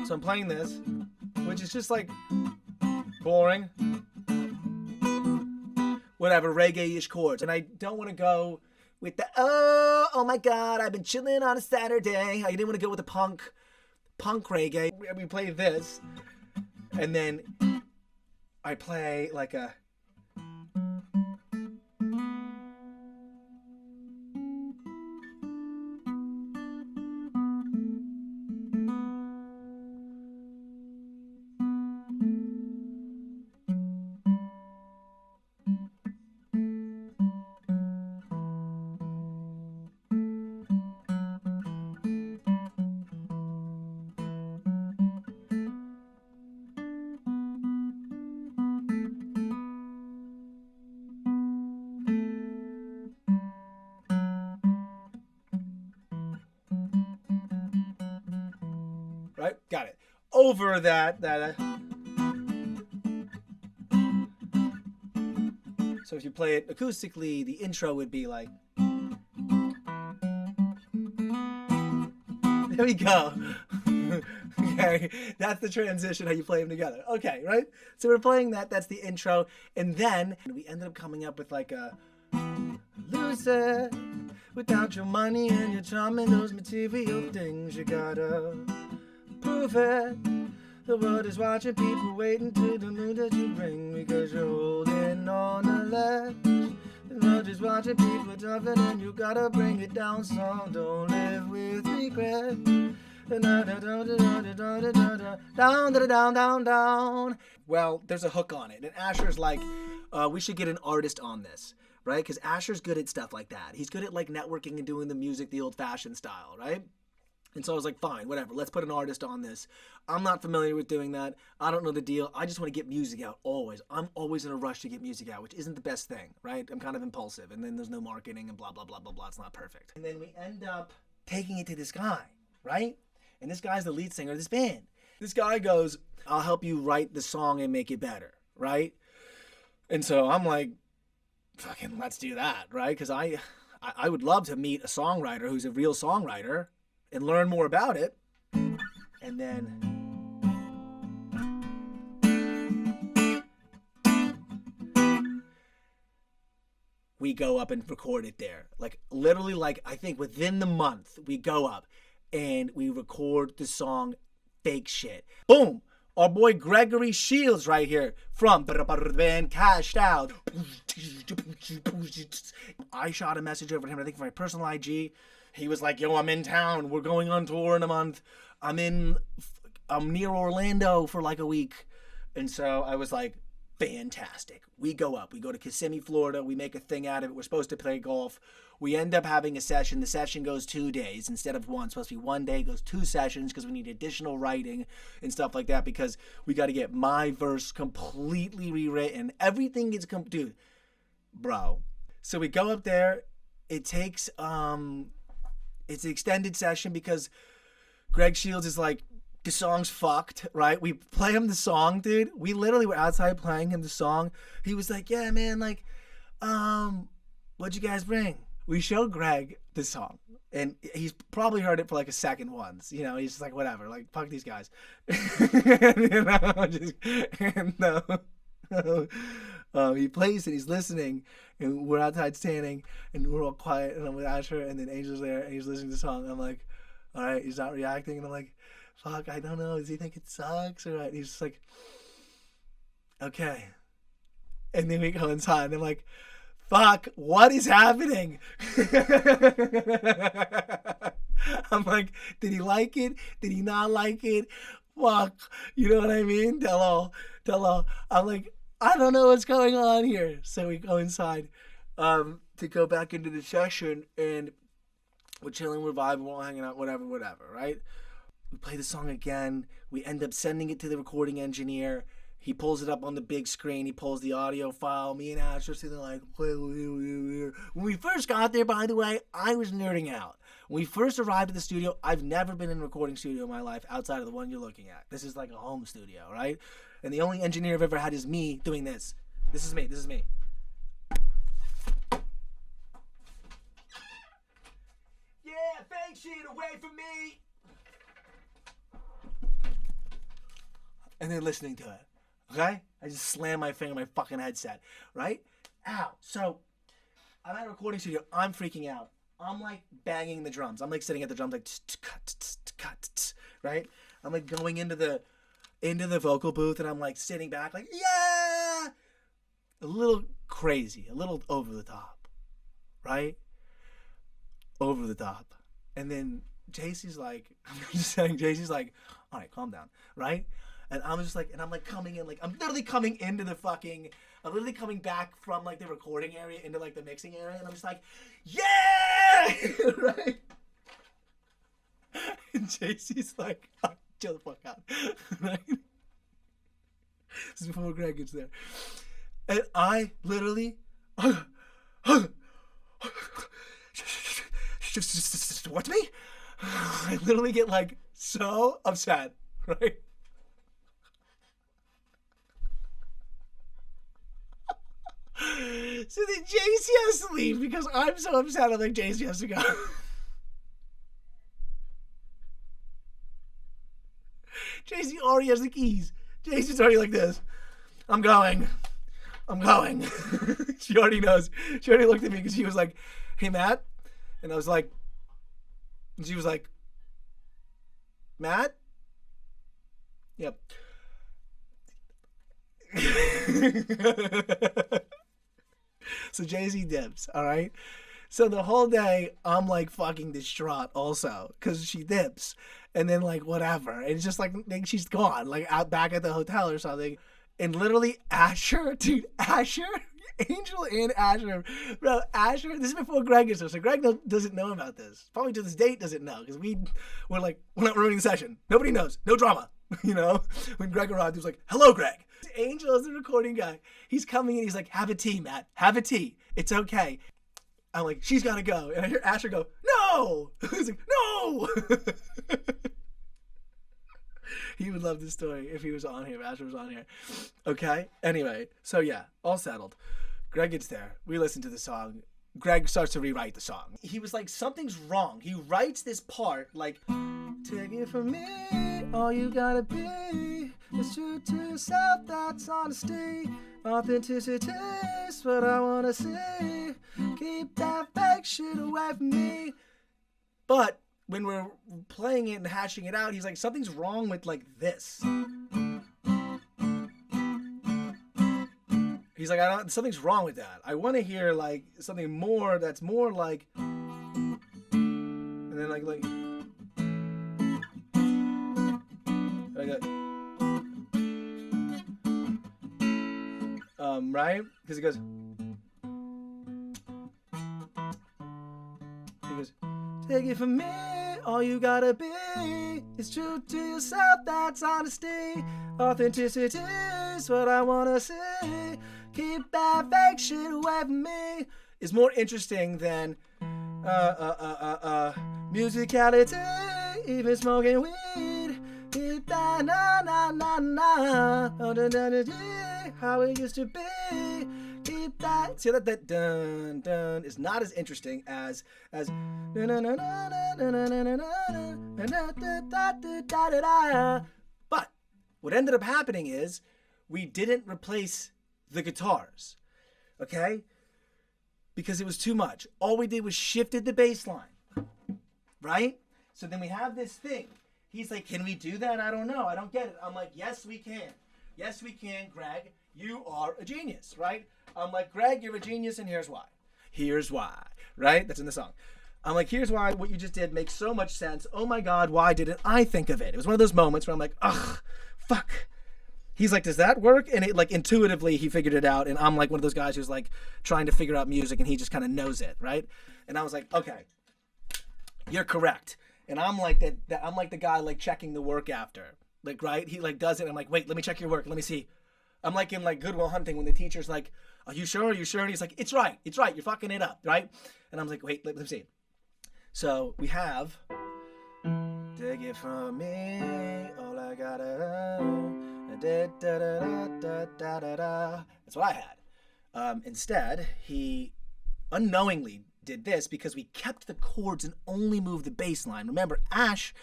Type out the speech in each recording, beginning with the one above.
So I'm playing this, which is just like boring, whatever, reggae-ish chords. And I don't want to go with the, oh my God, I've been chilling on a Saturday. I didn't want to go with the punk reggae. We play this, and then I play like a, right? Got it. Over that. So if you play it acoustically, the intro would be like, there we go. Okay, that's the transition, how you play them together. Okay, right? So we're playing that, that's the intro, and then we ended up coming up with like a loser without your money and your charm and those material things. You gotta prove it. The world is watching, people waiting to the mood that you bring, because you're holding on the ledge. The world is watching, people talking, and you gotta bring it down, so don't live with regret. Down. Well, there's a hook on it, and Asher's like, we should get an artist on this, right? Because Asher's good at stuff like that. He's good at like networking and doing the music the old-fashioned style, right? And so I was like, fine, whatever, let's put an artist on this. I'm not familiar with doing that. I don't know the deal. I just want to get music out, always. I'm always in a rush to get music out, which isn't the best thing, right? I'm kind of impulsive, and then there's no marketing and blah, blah, blah, blah, blah. It's not perfect. And then we end up taking it to this guy, right? And this guy's the lead singer of this band. This guy goes, I'll help you write the song and make it better, right? And so I'm like, fucking let's do that, right? Because I would love to meet a songwriter who's a real songwriter and learn more about it. And then we go up and record it there. Like literally, like I think within the month we go up and we record the song Fake Shit. Boom! Our boy Gregory Shields right here from Band Cashed Out. I shot a message over to him, I think for my personal IG. He was like, yo, I'm in town. We're going on tour in a month. I'm near Orlando for like a week. And so I was like, fantastic. We go up. We go to Kissimmee, Florida. We make a thing out of it. We're supposed to play golf. We end up having a session. The session goes 2 days instead of one. It's supposed to be 1 day. It goes 2 sessions because we need additional writing and stuff like that, because we got to get my verse completely rewritten. Everything gets dude, bro. So we go up there. It takes it's an extended session because Greg Shields is like, the song's fucked, right? We play him the song, dude. We literally were outside playing him the song. He was like, yeah, man, like, what'd you guys bring? We showed Greg the song, and he's probably heard it for like a second once. You know, he's just like, whatever, like, fuck these guys. He plays it, he's listening, and we're outside standing, and we're all quiet, and I'm with Asher, and then Angel's there, and he's listening to the song, and I'm like, all right, he's not reacting, and I'm like, fuck, I don't know, does he think it sucks or what? And he's just like, okay. And then we go inside, and I'm like, fuck, what is happening? I'm like, did he like it? Did he not like it? Fuck, you know what I mean? Tell all. I'm like, I don't know what's going on here. So we go inside to go back into the session, and we're chilling, we're vibing, we're all hanging out, whatever, right? We play the song again. We end up sending it to the recording engineer. He pulls it up on the big screen. He pulls the audio file. Me and Ash are sitting there like, when we first got there, by the way, I was nerding out. When we first arrived at the studio, I've never been in a recording studio in my life outside of the one you're looking at. This is like a home studio, right? And the only engineer I've ever had is me doing this. This is me. Yeah, fake shit away from me. and then listening to it. Okay? I just slammed my finger on my fucking headset, right? Ow. So I'm at a recording studio. I'm freaking out. I'm like banging the drums. I'm like sitting at the drums like right? I'm like going into the vocal booth and I'm like sitting back like, yeah! A little crazy, a little over the top, right? Over the top. And then JC's like, I'm just saying, JC's like, all right, calm down, right? And I'm just like, and I'm like coming in, like, I'm literally coming into the fucking, I'm literally coming back from like the recording area into like the mixing area, and I'm just like, yeah! Right? And JC's like, oh, chill the fuck out, right? This is before Greg gets there. And I literally, what's me? I literally get like so upset, right? So then JC has to leave because I'm so upset. I'm like, JC has to go. JC already has the keys. JC's already like this. I'm going. She already knows. She already looked at me because she was like, hey, Matt. And I was like, and she was like, Matt? Yep. So JC dips, all right? So the whole day, I'm like fucking distraught also because she dips. And then like whatever. And it's just like she's gone, like out back at the hotel or something. And literally Asher, dude, Asher, Angel and Asher. Bro, Asher, this is before Greg is there. So Greg doesn't know about this. Probably to this date doesn't know because we're not ruining the session. Nobody knows. No drama. You know? When Greg arrived, he was like, hello, Greg. Angel is the recording guy. He's coming in. He's like, have a tea, Matt. Have a tea. It's okay. I'm like, she's got to go. And I hear Asher go, no. He's like, no. He would love this story if he was on here, if Asher was on here. Okay? Anyway, so yeah, all settled. Greg gets there. We listen to the song. Greg starts to rewrite the song. He was like, something's wrong. He writes this part like, take it from me, all you gotta be is true to yourself, that's honesty. Authenticity is what I wanna see. Keep that fake shit away from me. But when we're playing it and hashing it out, he's like, something's wrong with like this. He's like, something's wrong with that. I want to hear like something more that's more like, and then like right? Because he goes, take it from me, all you gotta be is true to yourself, that's honesty. Authenticity is what I wanna see. Keep that fake shit away from me. Is more interesting than musicality, even smoking weed. Keep that na na na na, how it used to be. Keep that. See that dun dun is not as interesting as but what ended up happening is we didn't replace the guitars, okay? Because it was too much. All we did was shifted the bass line, right? So then we have this thing. He's like, can we do that? I don't know. I don't get it. I'm like, yes, we can. Yes, we can, Greg. You are a genius, right? I'm like, Greg, you're a genius, and here's why. Here's why, right? That's in the song. I'm like, here's why what you just did makes so much sense. Oh my God, why didn't I think of it? It was one of those moments where I'm like, ugh, fuck. He's like, does that work? And it like intuitively he figured it out. And I'm like one of those guys who's like trying to figure out music and he just kind of knows it, right? And I was like, okay, you're correct. And I'm like that I'm like the guy like checking the work after. Like, right? He like does it. I'm like, wait, let me check your work. Let me see. I'm like in like Good Will Hunting when the teacher's like, are you sure? Are you sure? And he's like, it's right. It's right. You're fucking it up, right? And I was like, wait, let me see. So we have, take it from me, all I gotta know. That's what I had. Instead, he unknowingly did this because we kept the chords and only moved the bass line. Remember, Ash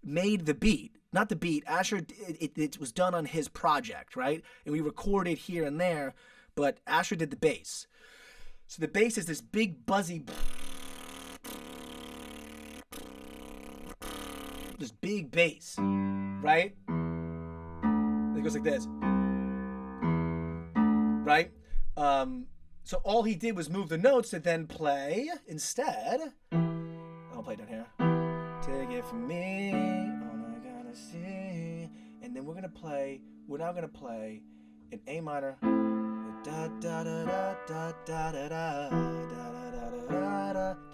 made the beat. Not the beat. Asher, it was done on his project, right? And we recorded here and there, but Asher did the bass. So the bass is this big buzzy, this big bass, right? It goes like this, right? So all he did was move the notes to then play instead. I'll play down here. Take it from me, all I gotta see. And then we're now gonna play an A minor. Da da da da da da da da da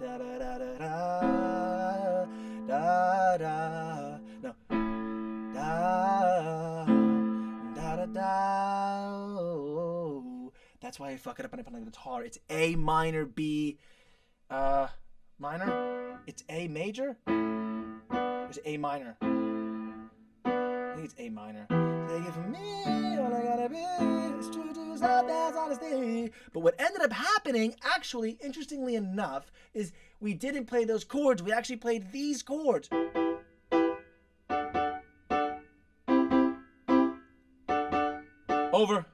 da da da da. No. Da da da da. That's why I fuck it up when I play the guitar. It's A minor, B minor. It's A major. It's A minor. I think it's A minor. Take it from me, all I gotta be is true to yourself, that's honesty. But what ended up happening, actually, interestingly enough, is we didn't play those chords. We actually played these chords. Over.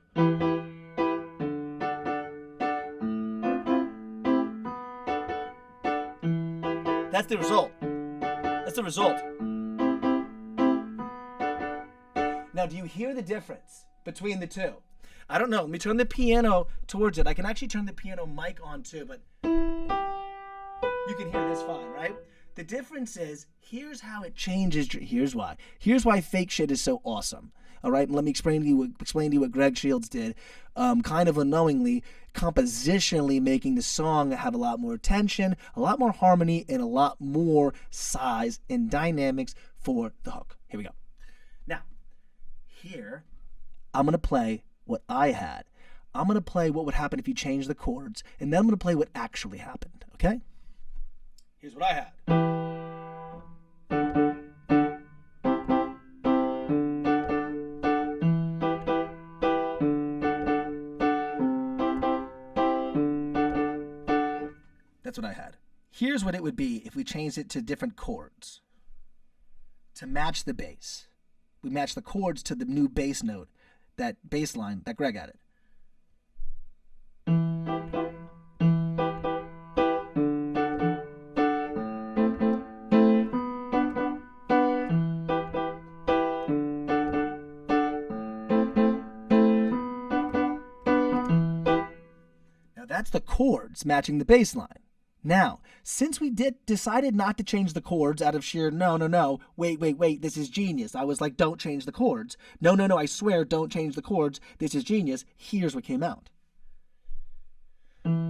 That's the result. That's the result. Now, do you hear the difference between the two? I don't know. Let me turn the piano towards it. I can actually turn the piano mic on too, but you can hear this fine, right? The difference is, here's how it changes. Here's why. Here's why fake shit is so awesome. All right, and let me explain to you what Greg Shields did, kind of unknowingly, compositionally making the song have a lot more tension, a lot more harmony, and a lot more size and dynamics for the hook. Here we go. Now, here, I'm going to play what I had. I'm going to play what would happen if you change the chords, and then I'm going to play what actually happened, okay? Here's what I had. That's what I had. Here's what it would be if we changed it to different chords to match the bass. We match the chords to the new bass note, that bass line that Greg added. Now that's the chords matching the bass line. Now, since we decided not to change the chords out of sheer no, wait, this is genius. I was like, don't change the chords. No, I swear, don't change the chords. This is genius. Here's what came out. No.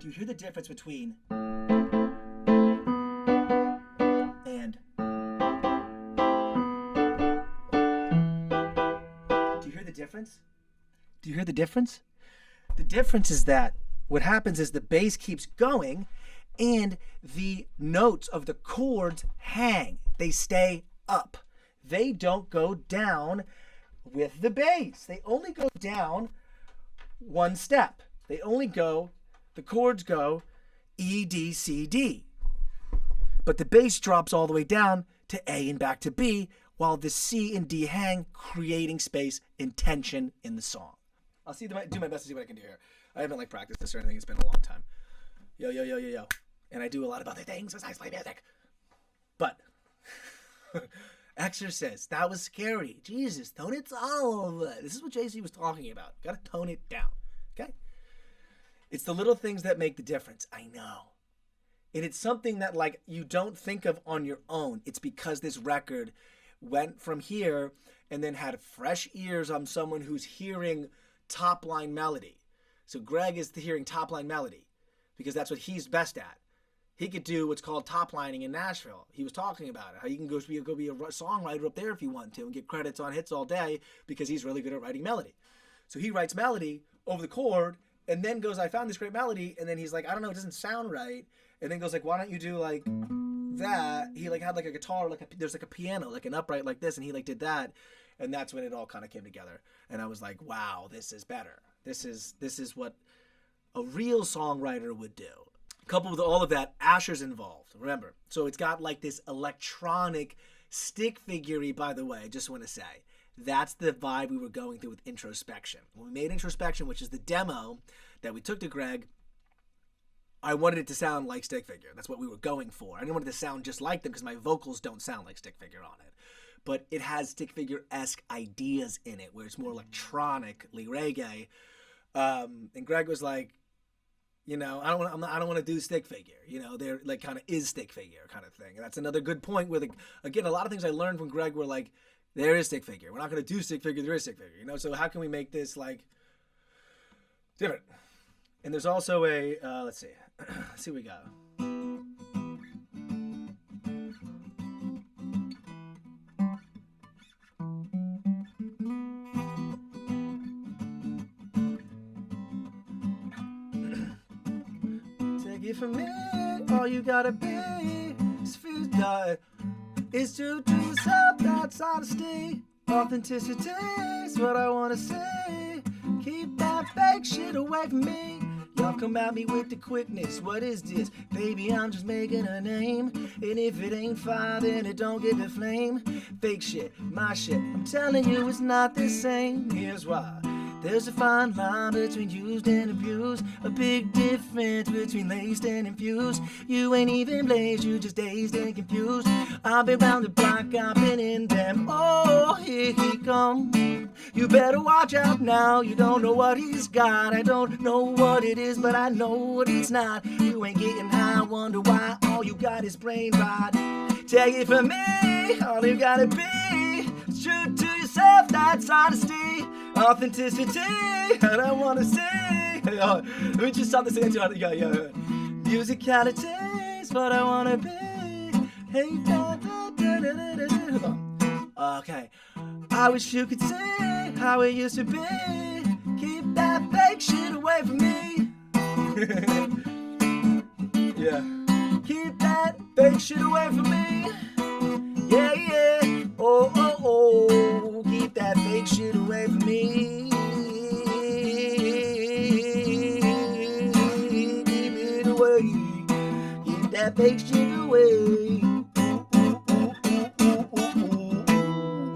Do you hear the difference between difference? Do you hear the difference? The difference is that what happens is the bass keeps going and the notes of the chords hang. They stay up. They don't go down with the bass. They only go down one step. The chords go E, D, C, D. But the bass drops all the way down to A and back to B, while the C and D hang, creating space and tension in the song. I'll do my best to see what I can do here. I haven't practiced this or anything. It's been a long time. Yo. And I do a lot of other things besides play music. But Exorcist, that was scary. Jesus, tone it down. This is what JC was talking about. Gotta tone it down. Okay? It's the little things that make the difference. I know. And it's something that you don't think of on your own. It's because this record went from here and then had fresh ears on someone who's hearing top line melody. So Greg is hearing top line melody because that's what he's best at. He could do what's called top lining in Nashville. He was talking about it, how you can go be a songwriter up there if you want to and get credits on hits all day because he's really good at writing melody. So he writes melody over the chord and then goes, I found this great melody, and then he's like, I don't know, it doesn't sound right. And then goes why don't you do that, he like had like a guitar, like there's like a piano, like an upright like this, and he like did that, and that's when it all kind of came together. And I was like, wow, this is better. This is what a real songwriter would do. Coupled with all of that, Asher's involved. Remember, so it's got like this electronic stick figure-y, by the way, just want to say. That's the vibe we were going through with Introspection. When we made Introspection, which is the demo that we took to Greg, I wanted it to sound like Stick Figure. That's what we were going for. I didn't want it to sound just like them because my vocals don't sound like Stick Figure on it. But it has Stick Figure-esque ideas in it, where it's more electronically reggae. And Greg was like, you know, I don't want to do Stick Figure. You know, they're like kind of is Stick Figure kind of thing. And that's another good point where, again, a lot of things I learned from Greg were like, there is Stick Figure. We're not going to do Stick Figure. There is Stick Figure. You know, so how can we make this like different? And there's also a, let's see what we got. Take it from me, all you gotta be is feel God. It's true to yourself, that's honesty. Authenticity is what I wanna see. Keep that fake shit away from me. Y'all come at me with the quickness. What is this? Baby, I'm just making a name. And if it ain't fire, then it don't get the flame. Fake shit, my shit. I'm telling you, it's not the same. Here's why. There's a fine line between used and abused. A big difference between laced and infused. You ain't even blazed, you just dazed and confused. I've been round the block, I've been in them. Oh, here he come. You better watch out now, you don't know what he's got. I don't know what it is, but I know what it's not. You ain't getting high, wonder why. All you got is brain rot. Take it from me, all you gotta be. True to yourself, that's honesty. Authenticity, and I wanna see. Let me just stop this again. Yeah. Musicality is what I wanna be. Hey, hold on. Okay. I wish you could see how it used to be. Keep that fake shit away from me. Yeah. Keep that fake shit away from me. Yeah. Oh. Keep that fake shit away from me.